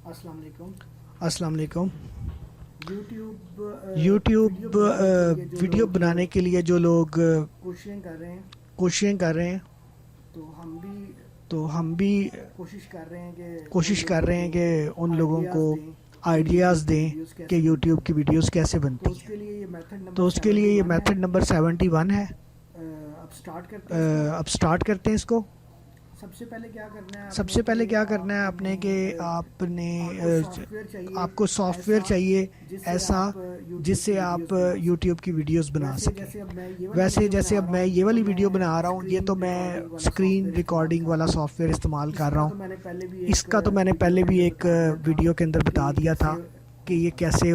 अस्सलाम वालेकुम। अस्सलाम वालेकुम। यूट्यूब यूट्यूब वीडियो बनाने के लिए जो वीडियो लोग बनाने के लिए जो लोग कोशिशें कर रहे हैं, कोशिशें कर रहे हैं, तो हम भी तो हम भी कोशिश कर रहे हैं कि उन कोशिश कर लोगों रहे को हैं कि उन लोगों को आइडियाज़ दें कि यूट्यूब आइडियाज़ की दें वीडियोस कि कैसे बनती यूट्यूब की हैं। वीडियोस कैसे तो बनती हैं। उसके लिए ये मेथड तो नंबर उसके लिए ये 71 है। मेथड नंबर 71 है। अब स्टार्ट करते हैं इसको। अब स्टार्ट करते हैं इसको। सबसे पहले क्या करना है आपने सबसे कि पहले क्या करना है आपने आपने कि आपने आपको सॉफ्टवेयर चाहिए आपको सॉफ्टवेयर ऐसा चाहिए जिससे ऐसा आप यूट्यूब की जिससे आप वीडियोस बना यूट्यूब सकें। की वीडियोस बना वैसे सकें। जैसे अब मैं ये वाली वैसे वीडियो जैसे बना अब रहा मैं हूँ, ये तो वाली वीडियो मैं बना रहा हूँ, ये स्क्रीन तो मैं रिकॉर्डिंग वाला स्क्रीन सॉफ्टवेयर इस्तेमाल रिकॉर्डिंग कर वाला रहा हूँ। सॉफ्टवेयर इस्तेमाल कर रहा इसका हूँ। तो मैंने पहले भी एक इसका तो मैंने वीडियो पहले के भी अंदर एक बता दिया था वीडियो के अंदर कि बता ये दिया कैसे था कि ये होगा। कैसे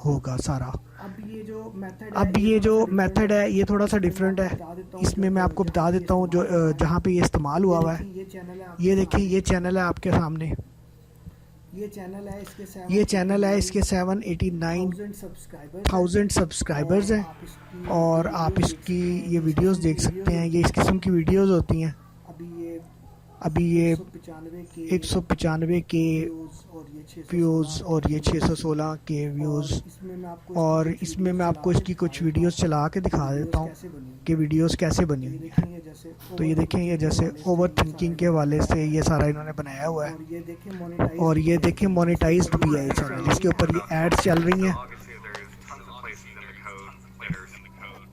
होगा सारा। अब ये जो मेथड है अब ये ये थोड़ा जो सा डिफरेंट मेथड है। है ये थोड़ा सा इसमें मैं डिफरेंट आपको है। बता देता हूँ इसमें मैं आपको जहाँ बता पे ये देता हूँ जो इस्तेमाल हुआ है। जहाँ पे ये इस्तेमाल ये हुआ हुआ है। देखिए, ये चैनल है आपके ये देखें, सामने। ये चैनल है आपके सामने। ये चैनल है, इसके ये चैनल है, इसके 789,000 सब्सक्राइबर्स हैं। सब्सक्राइबर्स और हैं। आप इसकी ये और आप वीडियोस देख इसकी सकते हैं, ये ये इस वीडियोस किस्म की देख सकते वीडियोस हैं, होती ये इस हैं। किस्म की वीडियोस होती हैं। अभी ये अभी ये 195 के 195 के व्यूज़ और ये 616 व्यूज़ के और ये व्यूज़। 616 के व्यूज़। और इसमें मैं आपको इसकी और कुछ इसमें वीडियोस मैं चला आपको के इसकी दिखा कुछ देता हूँ वीडियोस चला के कि दिखा वीडियोस देता हूँ कैसे बनी हुई कि हैं। वीडियोस कैसे बनी तो ये हुई देखें, हैं। ये जैसे तो ये ओवर देखें, ये थिंकिंग के जैसे हवाले से ओवर ये सारा थिंकिंग के इन्होंने हवाले बनाया से हुआ ये है। सारा इन्होंने बनाया हुआ है। और ये देखें, मोनेटाइज्ड और भी ये है ये देखें, चैनल, इसके मोनेटाइज्ड ऊपर भी भी है ये एड्स चल चैनल, रही इसके हैं। ऊपर ये एड्स चल रही हैं।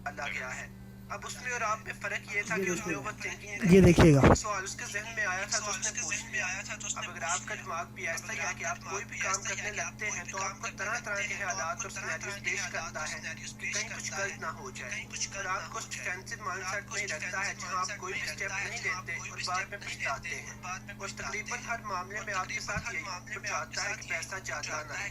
डाला गया है। अब उसमें और आप में फर्क ये था ये कि उसमें देखिएगा। ओवर थिंकिंग ये नहीं थी। देखिएगा। एक सवाल उसके जहन में आया था तो उसने पूछ लिया। अब अगर आपका दिमाग भी ऐसा ही है कि आप कोई भी काम करने लगते हैं तो आपको तरह तरह के हालात और सिनेरियोज पेश करता है कि कहीं कुछ गलत ना हो जाए, और आपको डिफेंसिव माइंडसेट में ही रखता है जहां आप कोई भी स्टेप नहीं लेते और बाद में पछताते हैं। और तकरीबन हर मामले में आपके साथ यही चाहता है कि पैसा ज्यादा ना है।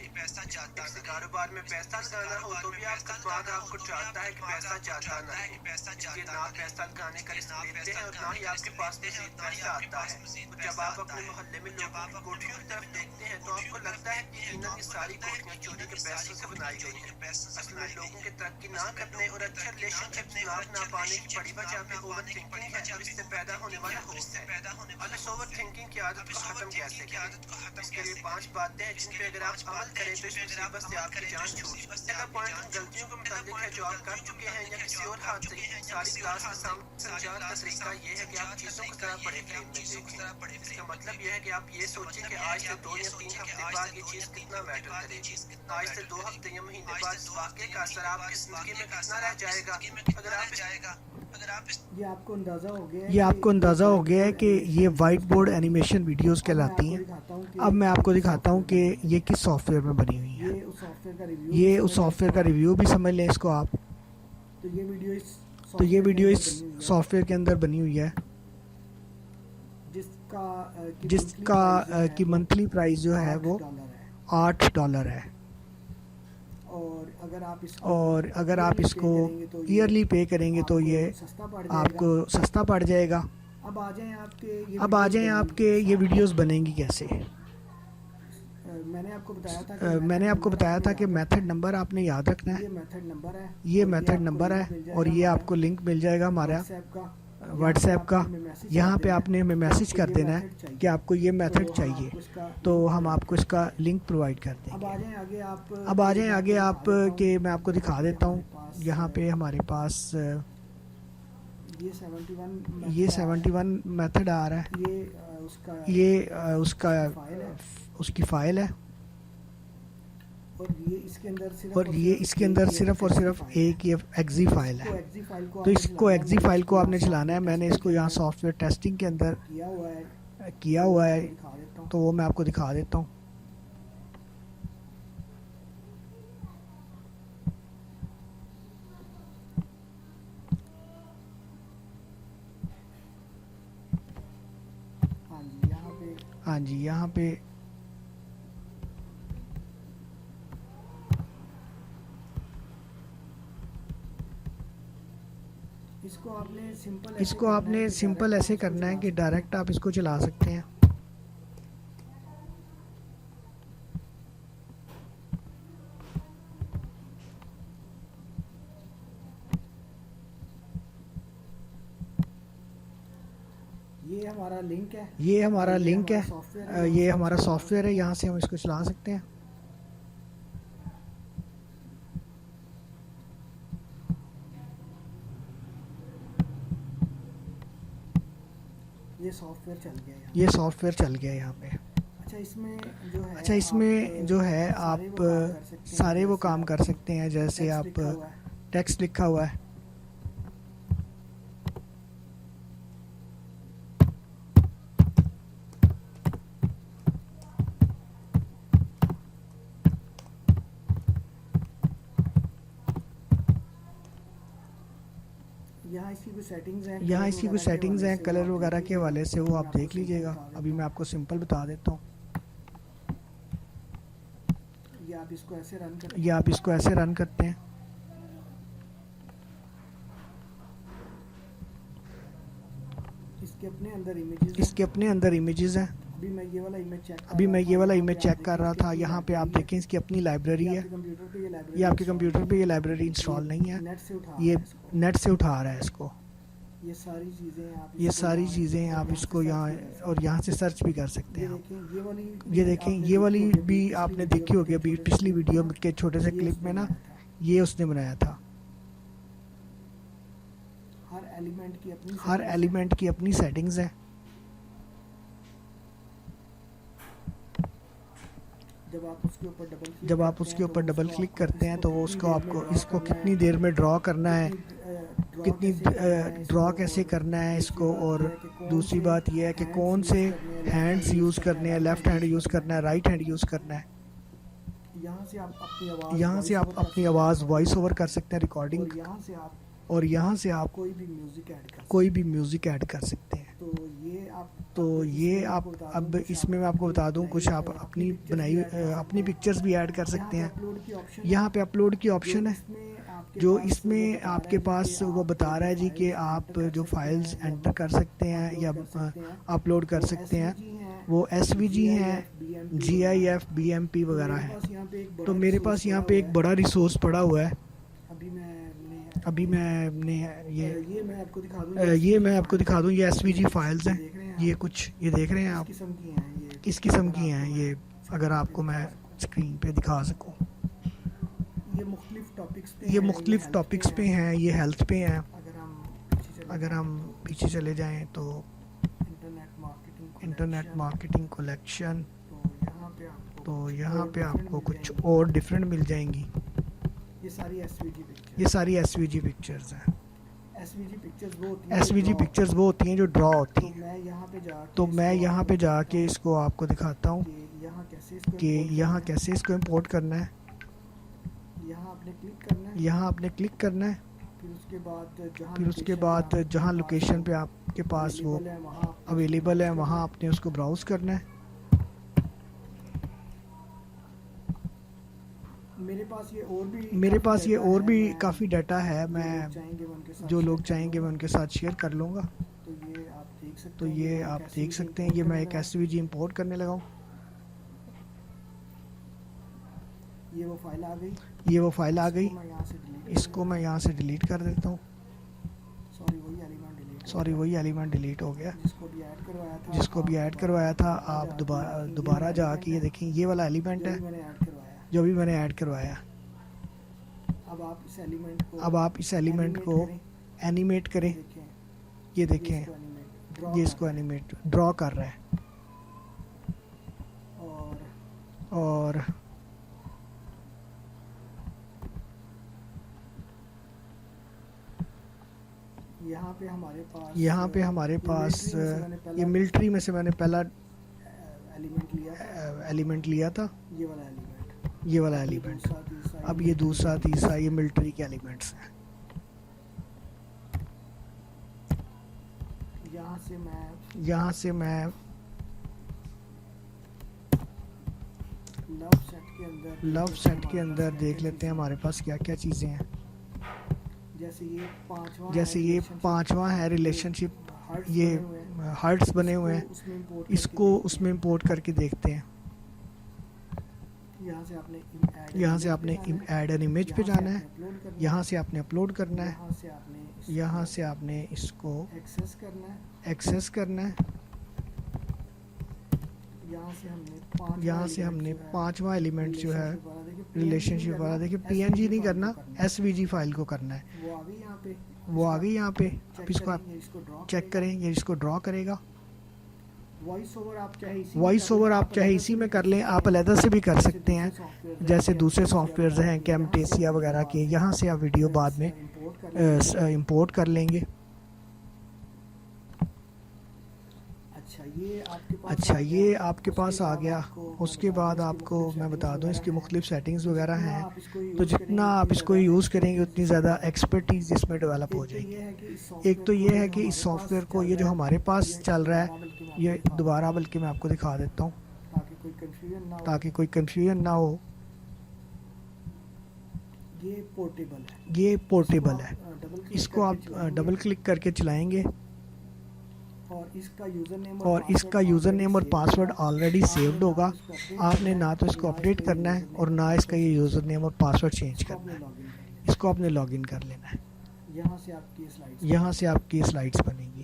किसी कारोबार में पैसा लगाना हो तो भी आपका दिमाग आपको चाहता है कि पैसा ज्यादा ना है। ये ना पैसा लगाने का रिस्क लेते हैं और ना ही आपके पास मजीद पैसा आता है। तो जब आप अपने मोहल्ले में लोगों की कोठियों की तरफ देखते हैं तो आपको लगता है कि यकीनन ये सारी कोठियां चोरी के पैसों से बनाई गई हैं। असल में लोगों के तरक्की ना करने और अच्छे रिलेशनशिप ना पाने की बड़ी वजह भी ओवर थिंकिंग है और इससे पैदा होने वाला खौफ है। अब इस ओवर थिंकिंग की आदत को खत्म कैसे करें? इसके लिए 5 बातें हैं जिन पे अगर आप अमल करें तो इस मुसीबत से आपकी जान छूट। पहला पॉइंट उन गलतियों के मुताबिक है जो आप कर चुके हैं या किसी और हाथ से। सारी क्लास के सामने समझाने का तरीका ये है कि आप चीजों को जरा बड़े फ्रेम में देखें। इसका मतलब यह है कि आप ये सोचें कि आज से 2 या 3 हफ्ते बाद ये चीज कितना मैटर करेगी। आज से 2 हफ्ते या महीने बाद इस वाकये का असर आपकी जिंदगी में कितना रह जाएगा। अगर आप ये आपको अंदाज़ा हो गया है ये आपको कि ये अंदाज़ा हो वाइट गया है बोर्ड कि ये एनिमेशन वाइट वीडियोस बोर्ड कहलाती हैं। एनिमेशन वीडियोस अब मैं कहलाती आपको हैं। दिखाता हूँ अब मैं आपको किस दिखाता हूँ सॉफ्टवेयर कि में बनी हुई ये है। किस सॉफ्टवेयर में बनी हुई है। ये उस सॉफ्टवेयर का रिव्यू भी ये उस समझ लें सॉफ्टवेयर इसको का आप। रिव्यू भी समझ लें इसको आप। तो ये वीडियो इस तो ये सॉफ्टवेयर के वीडियो अंदर इस बनी हुई है, सॉफ्टवेयर के अंदर बनी हुई है, जिसका की वो मंथली प्राइस जो है वो $8 है। $8 है। और अगर आप इसको और अगर आप ईयरली पे इसको करेंगे तो ये ईयरली पे करेंगे तो आपको ये सस्ता पड़ जाएगा। आपको सस्ता पड़ जाएगा। अब आ जाएं आपके ये अब आ वीडियोस जाएं बनेंगी आपके कैसे। ये वीडियोस बनेंगी कैसे। मैंने आपको बताया था कि मैंने मेथड आपको नंबर बताया आपने था कि याद रखना मेथड है। नंबर आपने याद रखना ये है। मेथड नंबर है ये और ये मेथड आपको नंबर लिंक है मिल और जाएगा ये हमारा आपको लिंक मिल जाएगा हमारा व्हाट्सएप का। व्हाट्सएप का। यहाँ पे आपने हमें मैसेज आपको कर ये देना है मेथड चाहिए कि आपको ये मेथड तो हम चाहिए, आपको इसका तो लिंक हम प्रोवाइड आपको करेंगे। इसका लिंक प्रोवाइड कर अब आ देंगे। जाएं आगे आप अब आ जाएं मैं आगे आपको आप दिखा देता कि हूँ। मैं आपको दिखा ये देता हमारे हूँ। पास यहाँ पे हमारे पास ये 71 ये मेथड आ रहा 71 मेथड आ रहा है। है। ये उसका उसका उसकी फाइल है। उसकी फाइल है। और ये इसके अंदर सिर्फ और ये इसके अंदर सिर्फ और सिर्फ एक ये एक्जी फाइल है। तो इसको एक्जी फाइल को आपने चलाना है। मैंने इसको यहाँ सॉफ्टवेयर टेस्टिंग के अंदर किया हुआ है, तो वो मैं आपको दिखा देता हूँ। हाँ जी, यहाँ पे इसको आपने सिंपल ऐसे करना है कि डायरेक्ट आप इसको चला सकते हैं। हमारा लिंक है, ये हमारा लिंक है, सॉफ्टवेयर है, ये हमारा सॉफ्टवेयर है, यहाँ से हम इसको चला सकते हैं। ये सॉफ्टवेयर चल गया यहाँ। ये सॉफ्टवेयर चल गया यहाँ पे। अच्छा इसमें जो है अच्छा इसमें जो है आप सारे वो काम कर सकते हैं, जैसे आप टेक्स्ट लिखा हुआ है, यहाँ इसकी कुछ सेटिंग्स हैं, यहाँ इसकी कुछ सेटिंग्स हैं कलर वगैरह के हवाले से, वो आप देख लीजिएगा। अभी मैं आपको सिंपल बता देता हूँ। ये आप इसको ऐसे रन करते ये आप इसको ऐसे रन करते हैं। इसके अपने अंदर इमेजेस इसके अपने अंदर इमेजेस हैं। अभी मैं ये वाला इमेज चेक अभी मैं ये वाला इमेज चेक कर रहा था, यहाँ पे आप देखें इसकी अपनी लाइब्रेरी है। कंप्यूटर पे ये लाइब्रेरी, ये आपके कंप्यूटर पे ये लाइब्रेरी इंस्टॉल नहीं है, नेट से उठा ये रहा है इसको। नेट से उठा रहा है इसको। ये सारी चीजें आप ये सारी चीज़ें आप इसको यहाँ और यहाँ से सर्च भी कर सकते ये हैं। देखें, ये वाली ये देखें, ये वाली भी आपने देखी होगी अभी पिछली वीडियो के छोटे से क्लिप में ना, ये उसने बनाया था। हर एलिमेंट की अपनी हर एलिमेंट की अपनी सेटिंग्स हैं। जब आप उसके ऊपर डबल क्लिक करते हैं तो वो उसको आपको इसको कितनी देर में ड्रॉ करना है, कितनी ड्रॉ कैसे करना है इसको, और दूसरी बात यह है कि कौन से हैंड्स यूज़ करने हैं, लेफ़्ट हैंड यूज़ करना है, राइट हैंड यूज़ करना है। यहाँ से आप अपनी आवाज़ वॉइस ओवर कर सकते हैं रिकॉर्डिंग, और यहाँ से आप कोई भी म्यूज़िक ऐड कर सकते हैं। तो ये आप अब इसमें मैं आपको बता दूं, कुछ आप अपनी बनाई अपनी पिक्चर्स भी ऐड कर सकते हैं। यहाँ पे अपलोड की ऑप्शन है, जो इसमें आपके पास वो बता रहा है जी कि आप जो फाइल्स एंटर कर सकते हैं या अपलोड कर सकते हैं, वो SVG हैं, GIF, BMP वगैरह हैं। तो मेरे पास यहाँ पे एक बड़ा रिसोर्स पड़ा हुआ है। अभी मैं ये मैं आपको दिखा दूं, ये मैं आपको दिखा दूं, ये SVG फाइल्स हैं। ये कुछ ये देख रहे हैं आप, किस्म की हैं ये, किस किस्म की हैं ये, अगर आपको मैं स्क्रीन पे दिखा सकूं। ये मुख्तलिफ टॉपिक्स पे ये हैं, मुख्तलिफ टॉपिक्स पे हैं, ये हेल्थ पे हैं। अगर हम पीछे चले अगर हम पीछे चले जाएं तो इंटरनेट मार्केटिंग कलेक्शन, तो यहाँ पे आपको कुछ और डिफरेंट मिल जाएंगी। ये सारी SVG पिक्चर्स हैं। SVG पिक्चर्स वो होती हैं जो ड्रॉ होती तो हैं। मैं यहाँ पे जाके इसको आपको दिखाता हूँ कि कि यहाँ कैसे इसको इंपोर्ट करना है। यहाँ आपने क्लिक करना है, फिर उसके बाद जहाँ लोकेशन पे आपके पास वो अवेलेबल है वहाँ आपने उसको ब्राउज करना है। मेरे पास ये और भी काफ़ी डाटा है, मैं जो लोग चाहेंगे मैं उनके साथ शेयर कर लूँगा। तो ये आप देख सकते हैं, ये मैं एक SVG इंपोर्ट करने लगा हूँ। ये वो फाइल आ गई, इसको मैं यहाँ से डिलीट कर देता हूँ। सॉरी वही एलिमेंट डिलीट हो गया जिसको भी ऐड करवाया था। आप दोबारा जाके ये देखें, ये वाला एलिमेंट है जो भी मैंने ऐड करवाया। अब आप इस एलिमेंट को एनिमेट करें। ये देखें, ये इसको एनिमेट ड्रॉ कर रहा है। और यहाँ पे हमारे पास ये मिलिट्री में से मैंने पहला एलिमेंट लिया था, ये वाला एलिमेंट। अब ये दूसरा तीसरा ये मिलिट्री के एलिमेंट्स हैं। यहाँ से मैं लव सेट के अंदर देख लेते हैं हमारे पास क्या क्या चीज़ें हैं। जैसे ये पांचवा है रिलेशनशिप, ये हार्ट्स बने हुए हैं, इसको उसमें इंपोर्ट करके देखते हैं। यहाँ से आपने ऐड एन इमेज पे जाना है, यहाँ से आपने अपलोड करना है, यहाँ से आपने इसको एक्सेस करना है। यहाँ से हमने पांचवा एलिमेंट जो है रिलेशनशिप वाला, देखिए PNG नहीं करना, SVG फाइल को करना है। वो आ गई यहाँ पे। अब इसको आप चेक करें, ये इसको ड्रॉ करेगा। वॉइस ओवर आप चाहे इसी में कर लें, आप अलहदा से भी कर सकते हैं, जैसे दूसरे सॉफ्टवेयर्स हैं कैमटेसिया वगैरह के, यहाँ से आप वीडियो बाद में इंपोर्ट कर लेंगे। अच्छा, ये आपके पास आ गया। उसके बाद आपको मैं बता दूं इसकी मुख्तलिफ सेटिंग्स वगैरह हैं, तो जितना आप इसको यूज़ करेंगे उतनी ज़्यादा एक्सपर्टीज इसमें डेवलप हो जाएगी। एक तो ये है कि इस सॉफ्टवेयर को, ये जो हमारे पास चल रहा है, ये दोबारा बल्कि मैं आपको दिखा देता हूँ ताकि कोई कन्फ्यूजन ना हो। ये पोर्टेबल है, इसको आप डबल क्लिक करके चलाएंगे और इसका यूज़र नेम और पासवर्ड ऑलरेडी सेव्ड होगा। आपने ना तो इसको अपडेट करना है और ना इसका ये यूज़र नेम और पासवर्ड चेंज करना है। इसको आपने लॉगिन कर लेना है। यहाँ से आपकी स्लाइड्स बनेंगी।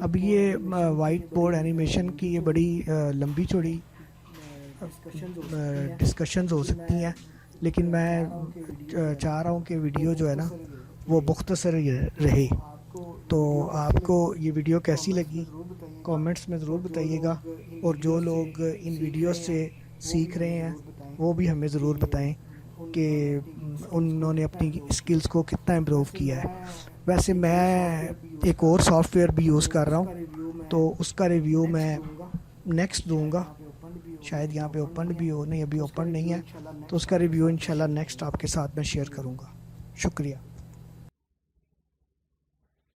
अब ये वाइट बोर्ड एनिमेशन की ये बड़ी लंबी चौड़ी डिस्कशंस हो सकती हैं, लेकिन मैं चाह रहा हूँ कि वीडियो जो है ना वो मुख्तसर रहे। तो आपको ये वीडियो कैसी लगी कमेंट्स में ज़रूर बताइएगा, और जो लोग इन वीडियोस से सीख रहे हैं वो भी हमें ज़रूर बताएं कि उन्होंने अपनी स्किल्स को कितना इम्प्रूव किया है। वैसे मैं एक और सॉफ्टवेयर भी यूज़ कर रहा हूँ, तो उसका रिव्यू मैं नेक्स्ट दूंगा। शायद यहाँ पे ओपन भी हो, नहीं अभी ओपन नहीं है, तो उसका रिव्यू इंशाल्लाह नेक्स्ट आपके साथ मैं शेयर करूँगा। शुक्रिया।